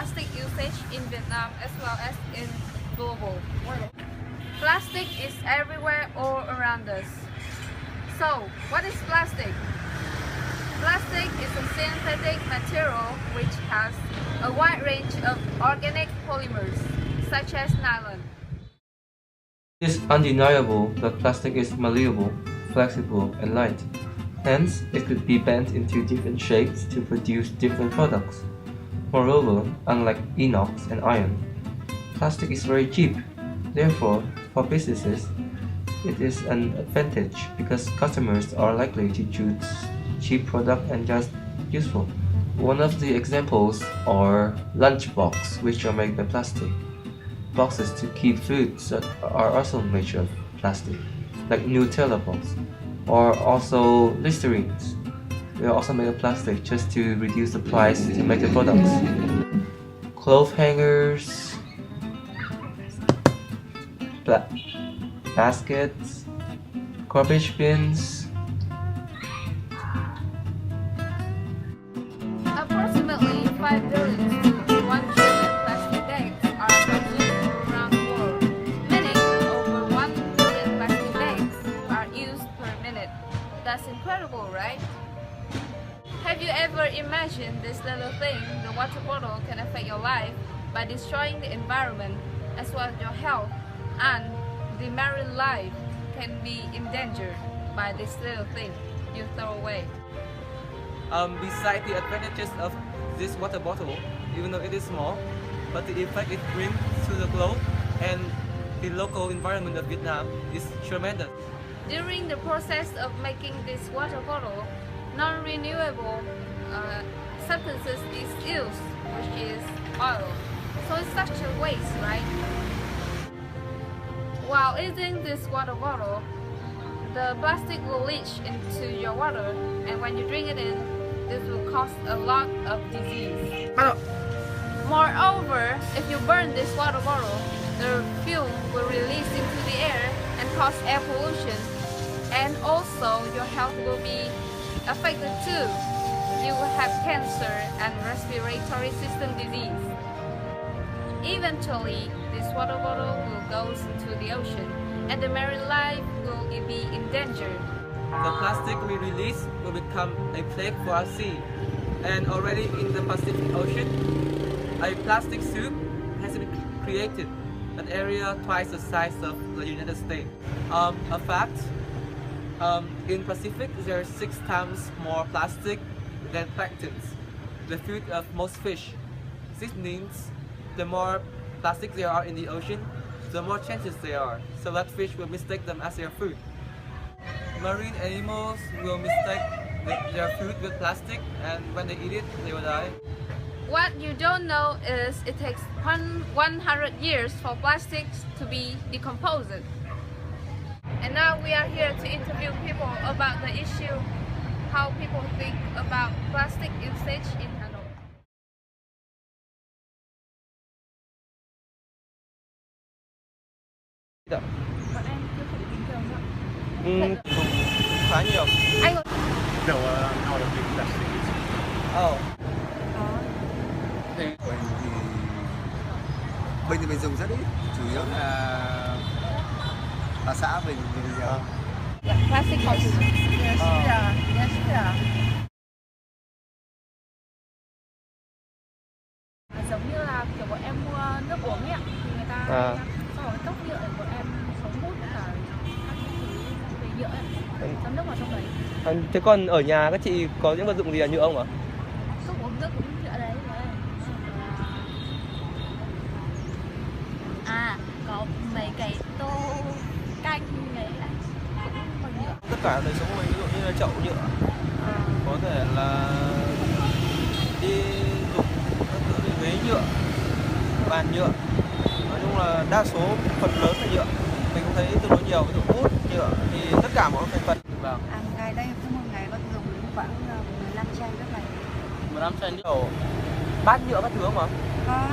plastic usage in Vietnam as well as in global. Plastic is everywhere all around us. So, what is plastic? Plastic is a synthetic material which has a wide range of organic polymers, such as nylon. It is undeniable that plastic is malleable, flexible, and light. Hence, it could be bent into different shapes to produce different products. Moreover, unlike inox and iron, plastic is very cheap. Therefore, for businesses, it is an advantage because customers are likely to choose cheap product and just useful. One of the examples are lunchbox, which are made by plastic. Boxes to keep foods that are also made of plastic, like Nutella box, or also Listerines. They are also made of plastic just to reduce the price to make the products. Clothes hangers, baskets, garbage bins. Approximately 5 billion to 1 trillion plastic bags are consumed around the world, meaning over 1 billion plastic bags are used per minute. That's incredible, right? Have you ever imagined this little thing, the water bottle, can affect your life by destroying the environment as well as your health, and the marine life can be endangered by this little thing you throw away? Besides the advantages of this water bottle, even though it is small, but the effect it brings to the globe and the local environment of Vietnam is tremendous. During the process of making this water bottle, non-renewable substances is used, which is oil. So it's such a waste, right? While eating this water bottle, the plastic will leach into your water, and when you drink it in, this will cause a lot of disease. Moreover, if you burn this water bottle, the fume will release into the air and cause air pollution, and also your health will be affected too. You will have cancer and respiratory system disease. Eventually, this water bottle will go into the ocean, and the marine life will be endangered. The plastic we release will become a plague for our sea, and already in the Pacific Ocean, a plastic soup has been created, an area twice the size of the United States. A fact, in Pacific there are 6 times more plastic than plankton, the food of most fish. This means the more plastic there are in the ocean, the more chances there are, so that fish will mistake them as their food. Marine animals will mistake their food with plastic, and when they eat it, they will die. What you don't know is it takes 100 years for plastics to be decomposed. And now we are here to interview people about the issue, how people think about plastic usage in Hanoi. Dạ. Bọn em tiêu thụ bình thường thôi. Dùng khá nhiều. Anh No, out of the plastic. Oh. Mình thì mình dùng rất ít, chủ yếu là ở xã mình thì plastic không sử dụng. Yes, yeah. Giống như là kiểu bọn em mua nước uống ấy ạ, thì người ta cho vào cái cốc nhựa để bọn em sống hút cả các thứ về nhựa ấy, cho nước vào trong đấy. Thế còn ở nhà các chị có những vật dụng gì là nhựa không ạ? Cốc uống nước cũng nhựa đấy. À, có mấy cái tô canh ấy cũng bằng nhựa. Tất cả đời sống của mình, ví dụ như là chậu nhựa, có thể là đi dùng các thứ về ghế nhựa, bàn nhựa. Nói chung là đa số phần lớn là nhựa. Mình cũng thấy tương đối nhiều, ví dụ bút, nhựa thì tất cả mọi thành phần. Vâng. Ngày đây cứ một ngày bác dùng đến khoảng 15 chai các này. 15 chai nhiều. Bát nhựa các thứ không ạ? Có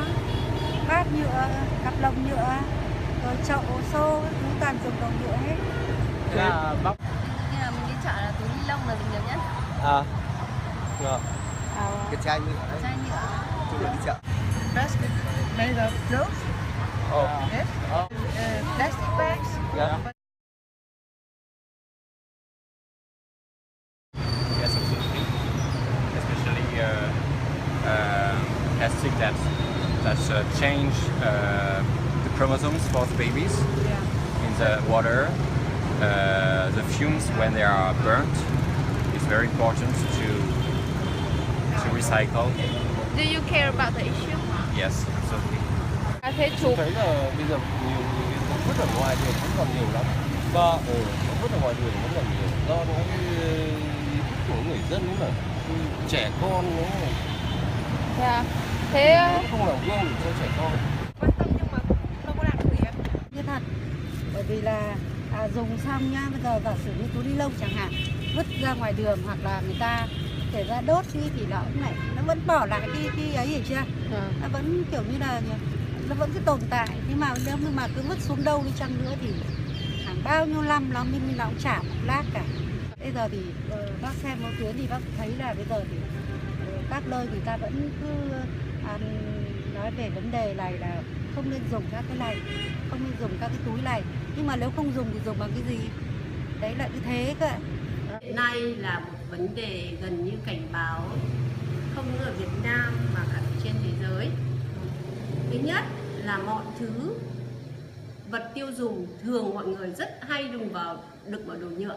bát nhựa, cặp lồng nhựa, rồi chậu xô chúng toàn dùng đồ nhựa hết. Thế là bóc. Như là mình đi chợ là túi ni lông là dùng nhiều nhất. À. Được. cái chai nhựa đấy, Chai nhựa. chung là đi chợ. basket made of clothes. Oh. Yes. Oh. Plastic bags. Yeah. Yes, absolutely. Especially plastic that change the chromosomes for the babies in the water. The fumes when they are burnt is very important to recycle. Do you care about the issue? Yes, absolutely. Thế chụp thấy là bây giờ nhiều người vứt ở ngoài đường vẫn còn nhiều lắm và vứt ở ngoài đường vẫn còn nhiều do những cái ý thức của người dân ấy mà trẻ con nó thế à? Thế không làm gương để cho trẻ con. quan tâm nhưng mà không có làm được gì em. Như thật. Bởi vì là dùng xong nhá, bây giờ giả sử như túi ni lông chẳng hạn, vứt ra ngoài đường hoặc là người ta để ra đốt đi thì nó cũng này, nó vẫn bỏ lại cái ấy, hiểu chưa? Nó vẫn kiểu như là nó vẫn cứ tồn tại, nhưng mà nếu mà cứ vứt xuống đâu đi chăng nữa thì hàng bao nhiêu năm nó cũng chả một lát cả. Bây giờ thì bác xem một tuyến thì bác thấy là bây giờ thì các nơi người ta vẫn cứ nói về vấn đề này là không nên dùng các cái này, không nên dùng các cái túi này, nhưng mà nếu không dùng thì dùng bằng cái gì? Đấy là như thế cơ. Hiện nay là một vấn đề gần như cảnh báo không những ở Việt Nam mà cả trên thế giới. Thứ nhất là mọi thứ vật tiêu dùng thường mọi người rất hay đựng vào đồ nhựa.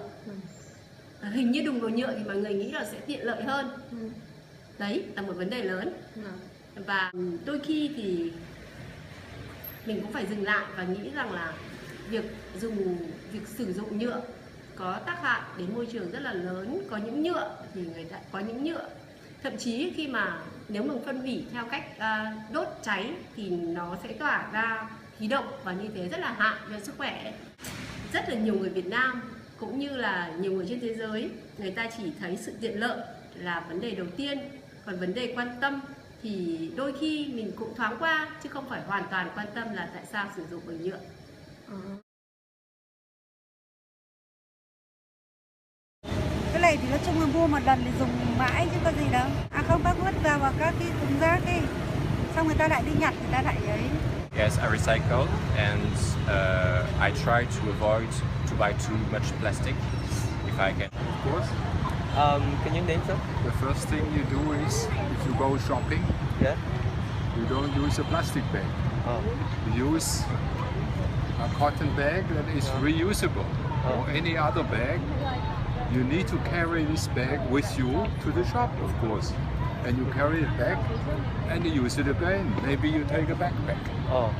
Hình như đựng đồ nhựa thì mọi người nghĩ là sẽ tiện lợi hơn. Đấy là một vấn đề lớn. Và đôi khi thì mình cũng phải dừng lại và nghĩ rằng là việc sử dụng nhựa có tác hại đến môi trường rất là lớn. Có những nhựa thì người ta có những nhựa thậm chí khi mà nếu mình phân hủy theo cách đốt cháy thì nó sẽ tỏa ra khí độc và như thế rất là hại cho sức khỏe. Rất là nhiều người Việt Nam cũng như là nhiều người trên thế giới, người ta chỉ thấy sự tiện lợi là vấn đề đầu tiên, còn vấn đề quan tâm thì đôi khi mình cũng thoáng qua chứ không phải hoàn toàn quan tâm là tại sao sử dụng bằng nhựa. Cái này thì nói chung là mua một lần thì dùng mãi chứ có gì đâu. Không, bác vứt vào các cái thùng rác đi, xong người ta lại đi nhặt, người ta lại ấy. Yes, I recycle and I try to avoid to buy too much plastic if I can. Of course. Can you name some? The first thing you do is, if you go shopping, Yeah. you don't use a plastic bag. Oh. You use a cotton bag that is reusable, or any other bag. You need to carry this bag with you to the shop, of course. And you carry it back and you use it again. Maybe you take a backpack. Oh.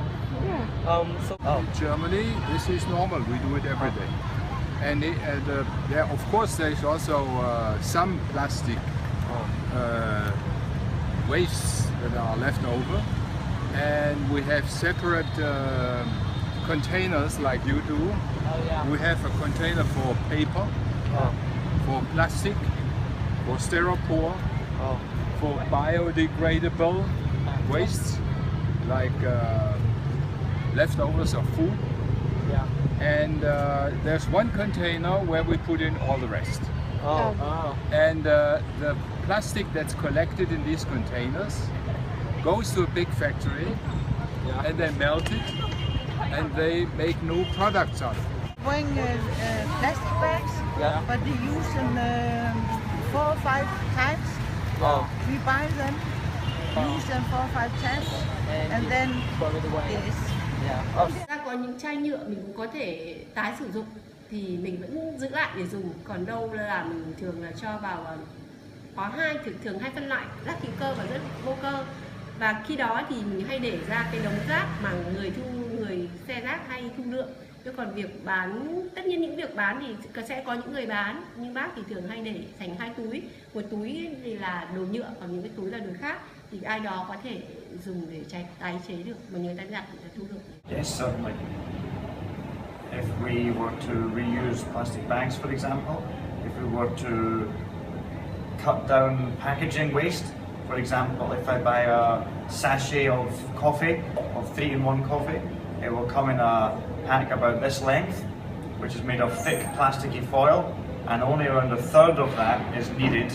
In Germany, this is normal. We do it every day. And there, of course, there's also some plastic wastes that are left over. And we have separate containers like you do. We have a container for paper, for plastic, for styrofoam, for biodegradable wastes like leftovers of food. And there's one container where we put in all the rest. And the plastic that's collected in these containers goes to a big factory and they melt it and they make new products out of it. Buying plastic bags, but they use them 4 or 5 times. We buy them, use them 4 or 5 times, and then yes. Ra có những chai nhựa mình cũng có thể tái sử dụng thì mình vẫn giữ lại để dùng, còn đâu là mình thường là cho vào có thường hay phân loại rác hữu cơ và rác vô cơ, và khi đó thì mình hay để ra cái đống rác mà người xe rác hay thu lượm. Chứ còn việc bán, tất nhiên những việc bán thì sẽ có những người bán, nhưng bác thì thường hay để thành 2 túi, một túi thì là đồ nhựa còn những cái túi là đồ khác, thì ai đó có thể dùng để tái chế được mà người ta nhặt người ta thu được. Yes, certainly. If we were to reuse plastic bags, for example, if we were to cut down packaging waste, for example, if I buy a sachet of coffee, of 3-in-1 coffee, it will come in a pack about this length, which is made of thick plasticky foil, and only around a third of that is needed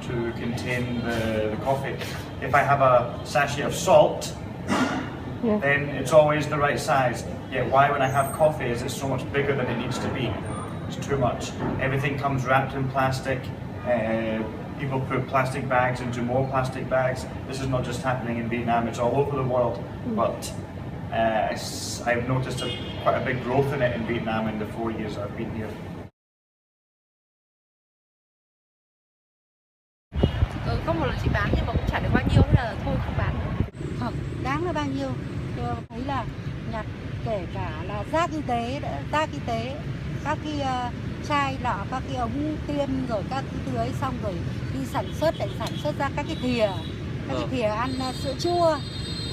to contain the coffee. if I have a sachet of salt, then it's always the right size. Yet why when I have coffee is it so much bigger than it needs to be? It's too much. Everything comes wrapped in plastic. People put plastic bags into more plastic bags. This is not just happening in Vietnam, it's all over the world. But I've noticed quite a big growth in it in Vietnam in the 4 years I've been here. Có một lần chị bán nhưng mà cũng chả được bao nhiêu, thế là thôi không bán nữa. Không, đáng là bao nhiêu. Tôi thấy là nhặt kể cả là rác y tế, các cái chai lọ, các cái ống tiêm rồi các cái thứ ấy, xong rồi đi sản xuất ra các cái thìa, cái thìa ăn sữa chua.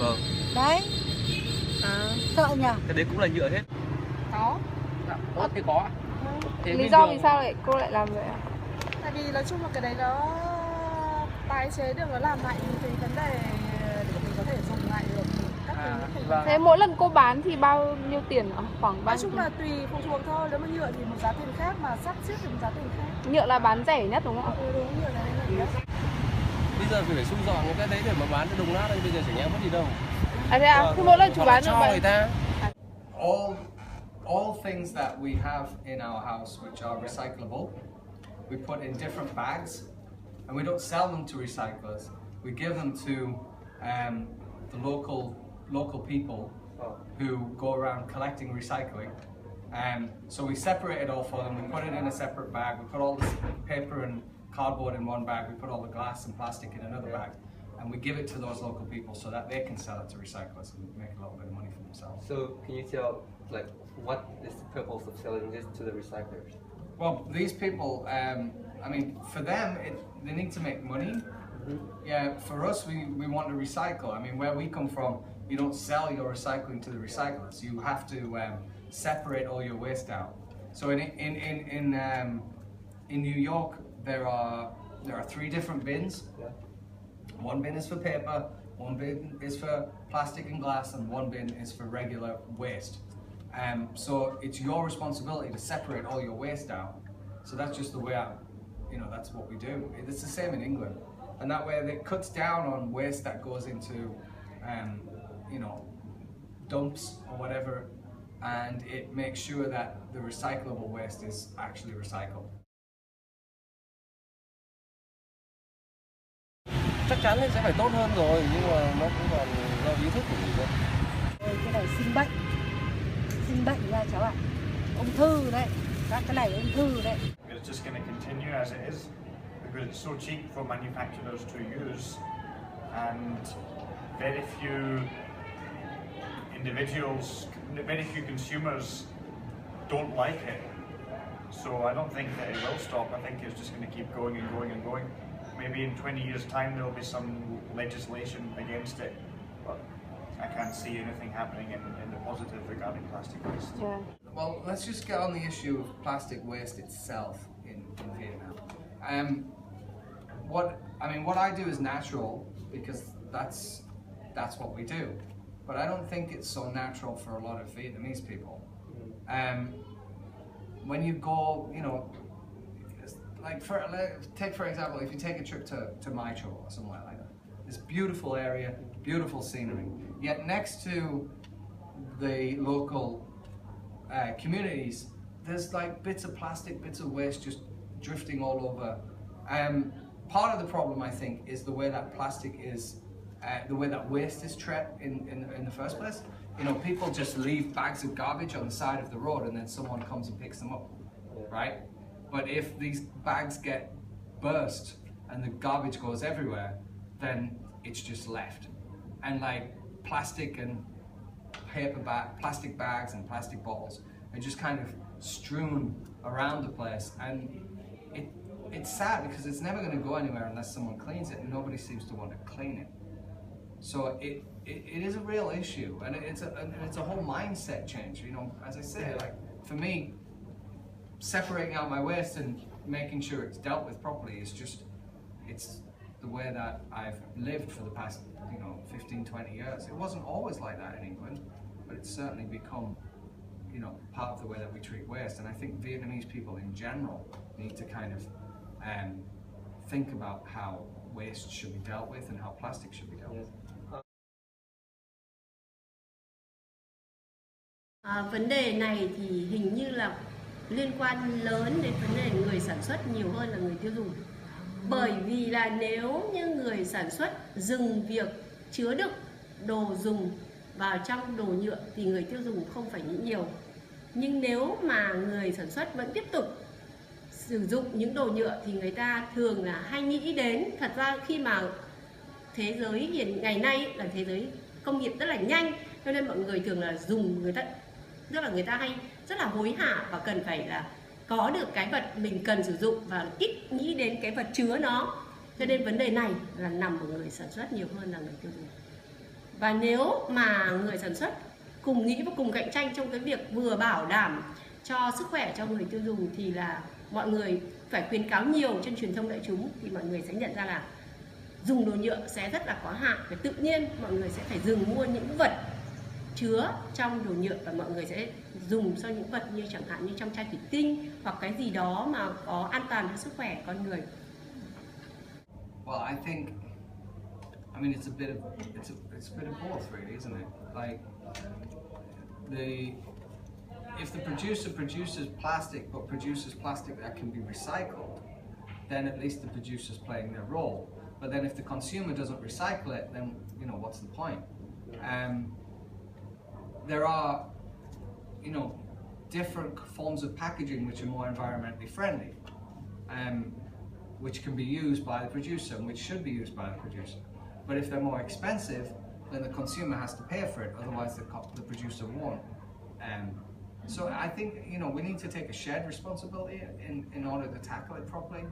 Vâng. Đấy. Sợ nhỉ? Cái đấy cũng là nhựa hết. Có. Thế có. Thế Lý do vì sao cô lại làm vậy ạ? Tại vì nói chung là cái đấy nó tái chế được, nó làm lại cái vấn đề để mình có thể dùng lại được các thứ. Thế mỗi lần cô bán thì bao nhiêu tiền ạ? Khoảng bao Nói chung là tùy phụ thuộc thôi, nếu mà nhựa thì một giá tiền khác, mà sắt xếp thì một giá tiền khác. Nhựa là bán rẻ nhất đúng không ạ? Đúng, nhựa là rẻ nhất. Bây giờ phải xung dọn cái đấy để mà bán cho đồng nát, bây giờ chả nhẽ mất gì đâu. À thế à? Thế mỗi lần chủ bán được cho người ta. All things that we have in our house which are recyclable, we put in different bags, and we don't sell them to recyclers. We give them to the local people who go around collecting recycling. So we separate it all for them. We put it in a separate bag. We put all the paper and cardboard in one bag. We put all the glass and plastic in another bag, and we give it to those local people so that they can sell it to recyclers and make a little bit of money for themselves. So can you tell, like, what is the purpose of selling this to the recyclers? Well, these people, I mean, for them, they need to make money. Yeah, for us, we want to recycle. I mean, where we come from, you don't sell your recycling to the recyclers. You have to separate all your waste out. So in New York, there are 3 different bins. One bin is for paper, one bin is for plastic and glass, and one bin is for regular waste. So it's your responsibility to separate all your waste out. So that's just the way that's what we do. It's the same in England. And that way it cuts down on waste that goes into, dumps or whatever, and it makes sure that the recyclable waste is actually recycled. Chắc chắn thì sẽ phải tốt hơn rồi, nhưng mà nó cũng còn do ý thức của người dân. Cái này sinh bệnh ra cháu ạ. Ung thư đấy, các cái này ung thư đấy. It's just going to continue as it is because it's so cheap for manufacturers to use, and very few individuals, very few consumers don't like it. So I don't think that it will stop. I think it's just going to keep going and going and going. Maybe in 20 years' time there will be some legislation against it, but I can't see anything happening in the positive regarding plastic waste. Yeah. Well, let's just get on the issue of plastic waste itself in Vietnam. What I do is natural because that's what we do. But I don't think it's so natural for a lot of Vietnamese people. When you go, take for example, if you take a trip to Mai Cho or somewhere like that, this beautiful area, beautiful scenery. Yet next to the local communities, there's like bits of plastic, bits of waste just drifting all over. Part of the problem, I think, is the way that plastic is, the way that waste is treated in the first place. People just leave bags of garbage on the side of the road and then someone comes and picks them up, right? But if these bags get burst and the garbage goes everywhere, then it's just left. And like plastic and plastic bags and plastic bottles are just kind of strewn around the place, and it's sad because it's never going to go anywhere unless someone cleans it, and nobody seems to want to clean it. So it is a real issue, and it's a whole mindset change. As I say, like for me, separating out my waste and making sure it's dealt with properly is just, it's the way that I've lived for the past 15, 20 years. It wasn't always like that in England, but it's certainly become part of the way that we treat waste. And I think Vietnamese people in general need to kind of think about how waste should be dealt with and how plastic should be dealt with. Vấn đề này thì hình như là liên quan lớn đến vấn đề người sản xuất nhiều hơn là người tiêu dùng. Bởi vì là nếu như người sản xuất dừng việc chứa đựng đồ dùng vào trong đồ nhựa thì người tiêu dùng không phải nghĩ nhiều. Nhưng nếu mà người sản xuất vẫn tiếp tục sử dụng những đồ nhựa thì người ta thường là hay nghĩ đến, thật ra khi mà thế giới ngày nay là thế giới công nghiệp rất là nhanh, cho nên mọi người thường là dùng, người ta hay rất là hối hả và cần phải là có được cái vật mình cần sử dụng và ít nghĩ đến cái vật chứa nó. Cho nên vấn đề này là nằm ở người sản xuất nhiều hơn là người tiêu dùng. Và nếu mà người sản xuất cùng nghĩ và cùng cạnh tranh trong cái việc vừa bảo đảm cho sức khỏe cho người tiêu dùng thì là mọi người phải khuyến cáo nhiều trên truyền thông đại chúng thì mọi người sẽ nhận ra là dùng đồ nhựa sẽ rất là có hại và tự nhiên mọi người sẽ phải dừng mua những vật chứa trong đồ nhựa và mọi người sẽ dùng cho những vật như chẳng hạn như trong chai thủy tinh hoặc cái gì đó mà có an toàn cho sức khỏe con người. Well, I mean, it's a bit of both, really, isn't it? Like, if the producer produces plastic, but produces plastic that can be recycled, then at least the producer's playing their role. But then if the consumer doesn't recycle it, then, you know, what's the point? There are, you know, different forms of packaging which are more environmentally friendly, which can be used by the producer and which should be used by the producer. But if they're more expensive, then the consumer has to pay for it, otherwise the producer won't. So I think, you know, we need to take a shared responsibility in order to tackle it properly.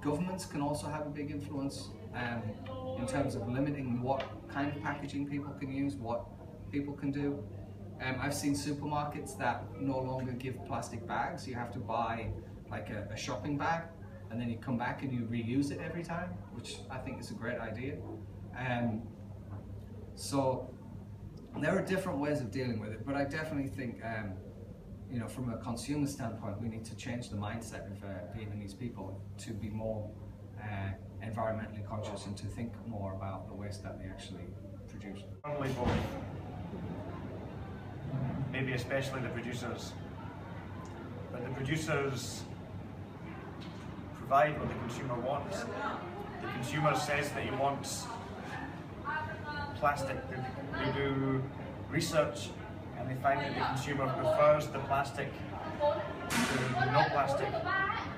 Governments can also have a big influence in terms of limiting what kind of packaging people can use, what people can do. I've seen supermarkets that no longer give plastic bags. You have to buy like a shopping bag and then you come back and you reuse it every time, which I think is a great idea. So there are different ways of dealing with it, but I definitely think, you know, from a consumer standpoint, we need to change the mindset of Vietnamese people to be more environmentally conscious and to think more about the waste that they actually produce. Probably both. Maybe especially the producers. But the producers provide what the consumer wants. The consumer says that he wants plastic. They do research and they find that the consumer prefers the plastic to no plastic.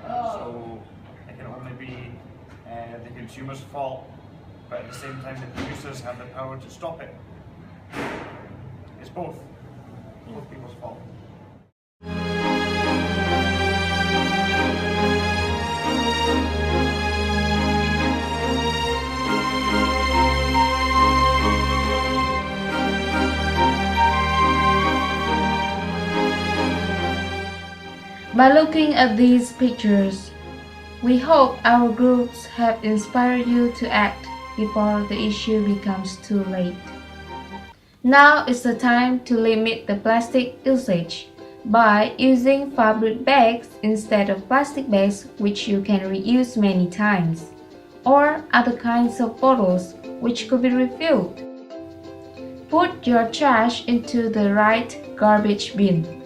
So it can only be the consumer's fault, but at the same time the producers have the power to stop it. It's both people's fault. By looking at these pictures, we hope our groups have inspired you to act before the issue becomes too late. Now is the time to limit the plastic usage by using fabric bags instead of plastic bags which you can reuse many times, or other kinds of bottles which could be refilled. Put your trash into the right garbage bin.